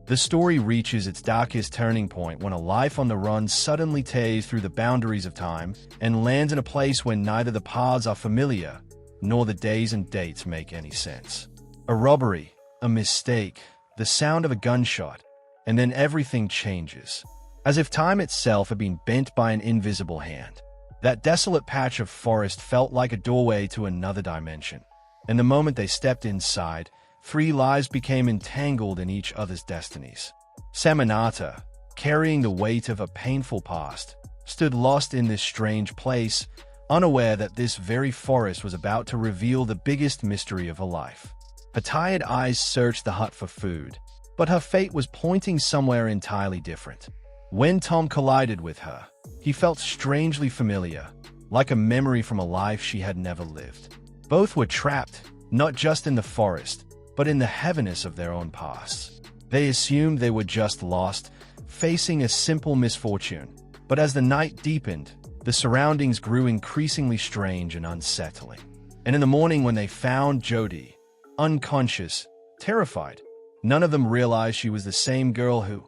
The story reaches its darkest turning point when a life on the run suddenly tears through the boundaries of time and lands in a place where neither the paths are familiar nor the days and dates make any sense. A robbery, a mistake, the sound of a gunshot, and then everything changes, as if time itself had been bent by an invisible hand. That desolate patch of forest felt like a doorway to another dimension, and the moment they stepped inside, 3 lives became entangled in each other's destinies. Saminata, carrying the weight of a painful past, stood lost in this strange place, unaware that this very forest was about to reveal the biggest mystery of her life. Her tired eyes searched the hut for food, but her fate was pointing somewhere entirely different. When Tom collided with her, he felt strangely familiar, like a memory from a life she had never lived. Both were trapped, not just in the forest, but in the heaviness of their own pasts. They assumed they were just lost, facing a simple misfortune. But as the night deepened, the surroundings grew increasingly strange and unsettling. And in the morning when they found Jody, unconscious, terrified, none of them realized she was the same girl who,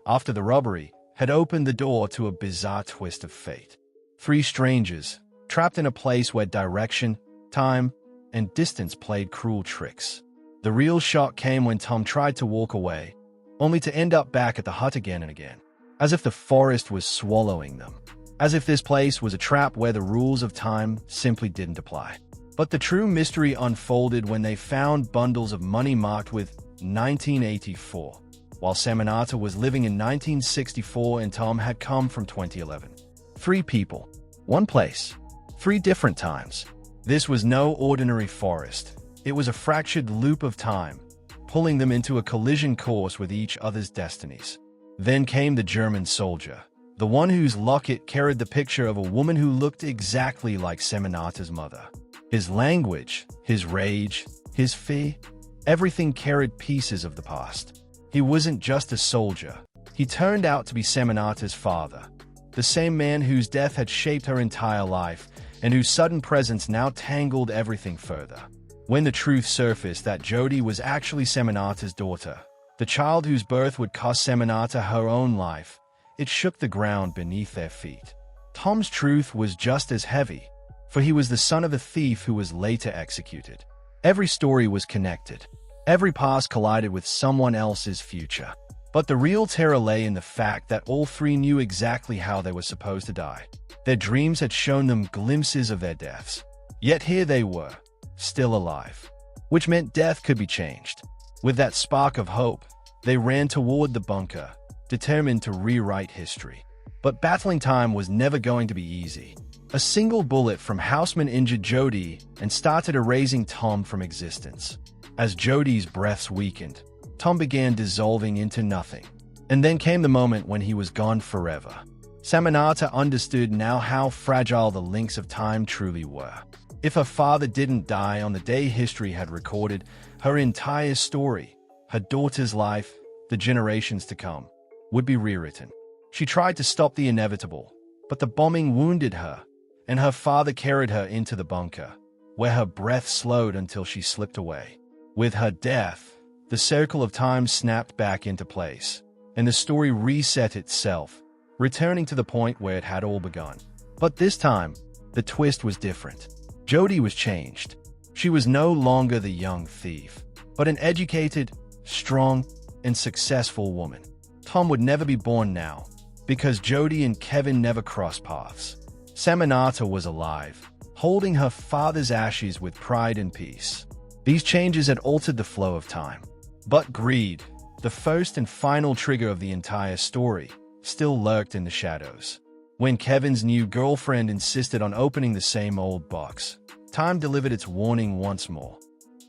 after the robbery, had opened the door to a bizarre twist of fate. 3 strangers, trapped in a place where direction, time, and distance played cruel tricks. The real shock came when Tom tried to walk away, only to end up back at the hut again and again, as if the forest was swallowing them, as if this place was a trap where the rules of time simply didn't apply. But the true mystery unfolded when they found bundles of money marked with 1984, while Saminata was living in 1964 and Tom had come from 2011. 3 people, 1 place, 3 different times. This was no ordinary forest. It was a fractured loop of time, pulling them into a collision course with each other's destinies. Then came the German soldier, the one whose locket carried the picture of a woman who looked exactly like Saminata's mother. His language, his rage, his fear, everything carried pieces of the past. He wasn't just a soldier. He turned out to be Saminata's father, the same man whose death had shaped her entire life and whose sudden presence now tangled everything further. When the truth surfaced that Jody was actually Saminata's daughter, the child whose birth would cost Saminata her own life, it shook the ground beneath their feet. Tom's truth was just as heavy, for he was the son of a thief who was later executed. Every story was connected. Every past collided with someone else's future. But the real terror lay in the fact that all 3 knew exactly how they were supposed to die. Their dreams had shown them glimpses of their deaths. Yet here they were, still alive, which meant death could be changed. With that spark of hope, they ran toward the bunker, determined to rewrite history. But battling time was never going to be easy. A single bullet from Houseman injured Jody and started erasing Tom from existence. As Jody's breaths weakened, Tom began dissolving into nothing. And then came the moment when he was gone forever. Saminata understood now how fragile the links of time truly were. If her father didn't die on the day history had recorded, her entire story, her daughter's life, the generations to come, would be rewritten. She tried to stop the inevitable, but the bombing wounded her, and her father carried her into the bunker, where her breath slowed until she slipped away. With her death, the circle of time snapped back into place, and the story reset itself, returning to the point where it had all begun. But this time, the twist was different. Jody was changed. She was no longer the young thief, but an educated, strong, and successful woman. Tom would never be born now, because Jody and Kevin never crossed paths. Saminata was alive, holding her father's ashes with pride and peace. These changes had altered the flow of time. But greed, the first and final trigger of the entire story, still lurked in the shadows. When Kevin's new girlfriend insisted on opening the same old box, time delivered its warning once more.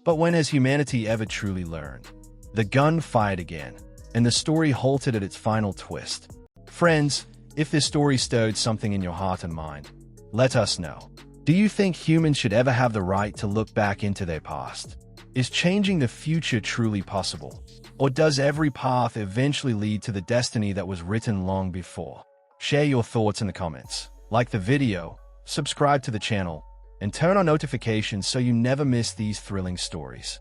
But when has humanity ever truly learned? The gun fired again, and the story halted at its final twist. Friends, if this story stirred something in your heart and mind, let us know. Do you think humans should ever have the right to look back into their past? Is changing the future truly possible? Or does every path eventually lead to the destiny that was written long before? Share your thoughts in the comments, like the video, subscribe to the channel, and turn on notifications so you never miss these thrilling stories.